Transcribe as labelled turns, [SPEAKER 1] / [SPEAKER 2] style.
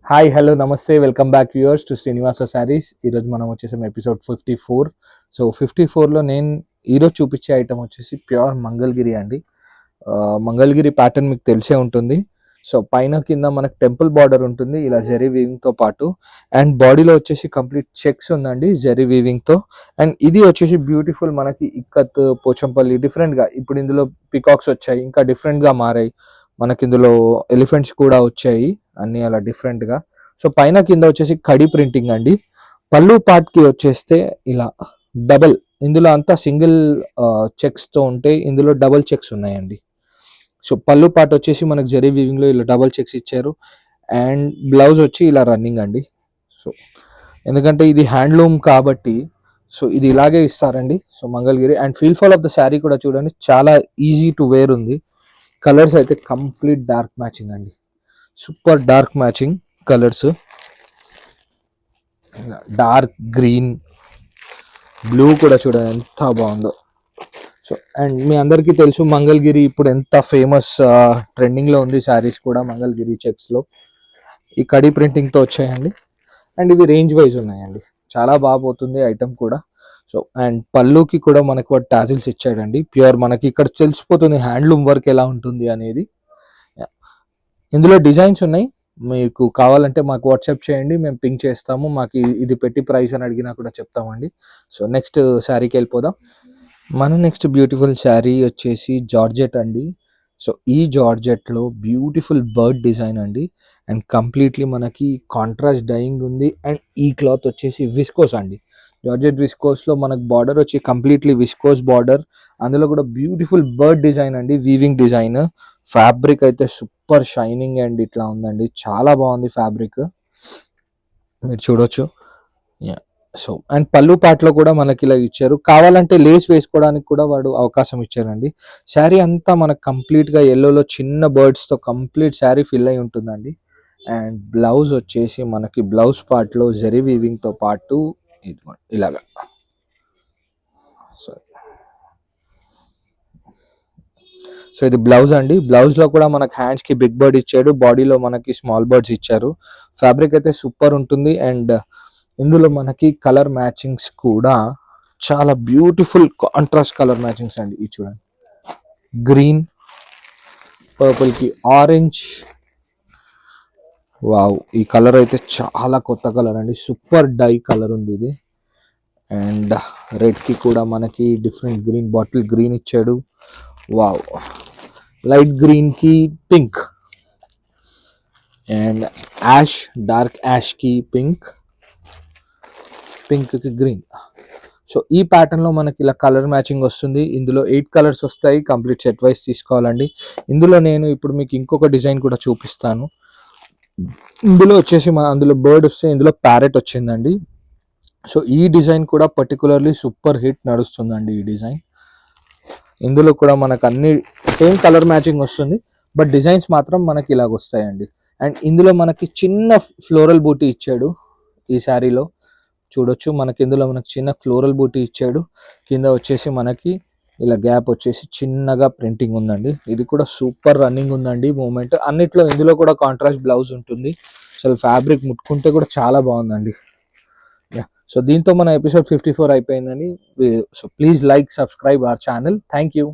[SPEAKER 1] Hi hello నమస్తే welcome back viewers to Srinivasa saris. ఈరోజు మనం వచ్చేసాం ఎపిసోడ్ 54. సో 54లో నేను ఈరోజు చూపించే ఐటమ్ వచ్చేసి ప్యూర్ మంగళగిరి అండి. మంగళగిరి ప్యాటర్న్ మీకు తెలిసే ఉంటుంది. సో పైన కింద మనకు టెంపుల్ బార్డర్ ఉంటుంది ఇలా జెరీ వీవింగ్తో పాటు, అండ్ బాడీలో వచ్చేసి కంప్లీట్ చెక్స్ ఉందండి జెరీ వీవింగ్తో. అండ్ ఇది వచ్చేసి బ్యూటిఫుల్ మనకి ఇక్కత్ పోచంపల్లి డిఫరెంట్గా, ఇప్పుడు ఇందులో పికాక్స్ వచ్చాయి, ఇంకా డిఫరెంట్గా మారాయి. మనకి ఇందులో ఎలిఫెంట్స్ కూడా వచ్చాయి, అన్ని అలా డిఫరెంట్గా. సో పైన కింద వచ్చేసి కడి ప్రింటింగ్ అండి. పళ్ళు పార్ట్కి వచ్చేస్తే ఇలా డబల్, ఇందులో అంతా సింగిల్ చెక్స్తో ఉంటే ఇందులో డబల్ చెక్స్ ఉన్నాయండి. సో పళ్ళు పార్ట్ వచ్చేసి మనకు జరీ వీవింగ్లో ఇలా డబల్ చెక్స్ ఇచ్చారు. అండ్ బ్లౌజ్ వచ్చి ఇలా రన్నింగ్ అండి. సో ఎందుకంటే ఇది హ్యాండ్లూమ్ కాబట్టి సో ఇది ఇలాగే ఇస్తారండి. So Mangalagiri and feel fall of the sari కూడా చూడండి, చాలా ఈజీ టు వేర్ ఉంది. కలర్స్ అయితే కంప్లీట్ డార్క్ మ్యాచింగ్ అండి, super dark matching colours. Dark green, blue కూడా చూడండి ఎంత బాగుందో. సో అండ్ మీ అందరికీ తెలుసు మంగళగిరి ఇప్పుడు ఎంత ఫేమస్, ట్రెండింగ్లో ఉంది శారీస్ కూడా మంగళగిరి చెక్స్లో. ఈ కడి ప్రింటింగ్తో వచ్చాయండి. అండ్ ఇవి రేంజ్ వైజ్ ఉన్నాయండి, చాలా బాగా పోతుంది ఐటమ్ కూడా. సో అండ్ పళ్ళుకి కూడా మనకు వాటి టాజిల్స్ ఇచ్చాడండి. ప్యూర్ మనకి ఇక్కడ తెలిసిపోతుంది హ్యాండ్లూమ్ వర్క్ ఎలా ఉంటుంది అనేది. ఇందులో డిజైన్స్ ఉన్నాయి, మీకు కావాలంటే మాకు వాట్సాప్ చేయండి, మేము పింక్ చేస్తాము. మాకు ఇది పెట్టి ప్రైస్ అని అడిగినా కూడా చెప్తామండి. సో నెక్స్ట్ శారీకి వెళ్ళిపోదాం. మన నెక్స్ట్ బ్యూటిఫుల్ శారీ వచ్చేసి జార్జెట్ అండి. సో ఈ జార్జెట్లో బ్యూటిఫుల్ బర్డ్ డిజైన్ అండి. అండ్ కంప్లీట్లీ మనకి కాంట్రాస్ట్ డైయింగ్ ఉంది. అండ్ ఈ క్లాత్ వచ్చేసి విస్కోస్ అండి. జార్జెట్ విస్కోస్లో మనకు బార్డర్ వచ్చి కంప్లీట్లీ విస్కోస్ బార్డర్, అందులో కూడా బ్యూటిఫుల్ బర్డ్ డిజైన్ అండి, వీవింగ్ డిజైన్. ఫ్యాబ్రిక్ అయితే సూపర్ షైనింగ్ అండ్ ఇట్లా ఉందండి, చాలా బాగుంది ఫ్యాబ్రిక్, మీరు చూడొచ్చు. సో అండ్ పళ్ళు పాటలో కూడా మనకి ఇలా ఇచ్చారు, కావాలంటే లేస్ వేసుకోవడానికి కూడా వాడు అవకాశం ఇచ్చారండి. శారీ అంతా మనకు కంప్లీట్గా ఎల్లోలో చిన్న బర్డ్స్తో కంప్లీట్ శారీ ఫిల్ అయి ఉంటుందండి. అండ్ బ్లౌజ్ వచ్చేసి మనకి బ్లౌజ్ పార్ట్లో జెరీ వీవింగ్తో పాటు ఇలాగా. సో ఇది బ్లౌజ్ అండి. బ్లౌజ్లో కూడా మనకి హ్యాండ్స్కి బిగ్ బర్డ్ ఇచ్చాడు, బాడీలో మనకి స్మాల్ బర్డ్స్ ఇచ్చారు. ఫ్యాబ్రిక్ అయితే సూపర్ ఉంటుంది. అండ్ ఇందులో మనకి కలర్ మ్యాచింగ్స్ కూడా చాలా బ్యూటిఫుల్ కాంట్రాస్ట్ కలర్ మ్యాచింగ్స్ అండి. ఇది చూడండి, గ్రీన్ పర్పుల్కి ఆరెంజ్. వావ్, ఈ కలర్ అయితే చాలా కొత్త కలర్ అండి, సూపర్ డై కలర్ ఉంది ఇది. అండ్ రెడ్కి కూడా మనకి డిఫరెంట్ గ్రీన్, బాటిల్ గ్రీన్ ఇచ్చాడు. వావ్, లైట్ గ్రీన్కి పింక్, అండ్ యాష్, డార్క్ యాష్కి పింక్, పింక్కి గ్రీన్. సో ఈ ప్యాటర్న్లో మనకి ఇలా కలర్ మ్యాచింగ్ వస్తుంది. ఇందులో 8 కలర్స్ వస్తాయి, కంప్లీట్ సెట్ వైజ్ తీసుకోవాలండి. ఇందులో నేను ఇప్పుడు మీకు ఇంకొక డిజైన్ కూడా చూపిస్తాను. ఇందులో వచ్చేసి అందులో బర్డ్ వస్తే ఇందులో ప్యారెట్ వచ్చిందండి. సో ఈ డిజైన్ కూడా పర్టికులర్లీ సూపర్ హిట్ నడుస్తుందండి ఈ డిజైన్. ఇందులో కూడా మనకు అన్ని సేమ్ కలర్ మ్యాచింగ్ వస్తుంది, బట్ డిజైన్స్ మాత్రం మనకి ఇలాగ వస్తాయండి. అండ్ ఇందులో మనకి చిన్న ఫ్లోరల్ బూటీ ఇచ్చాడు ఈ శారీలో, చూడొచ్చు. మనకి ఇందులో మనకి చిన్న ఫ్లోరల్ బూటీ ఇచ్చాడు. కింద వచ్చేసి మనకి ఇలా గ్యాప్ వచ్చేసి చిన్నగా ప్రింటింగ్ ఉందండి. ఇది కూడా సూపర్ రన్నింగ్ ఉందండి మూమెంట్ అన్నిట్లో. ఇందులో కూడా కాంట్రాస్ట్ బ్లౌజ్ ఉంటుంది. అసలు ఫ్యాబ్రిక్ ముట్టుకుంటే కూడా చాలా బాగుందండి. సో దీంతో మన ఎపిసోడ్ 54 అయిపోయిందని. So please like, subscribe our channel. Thank you.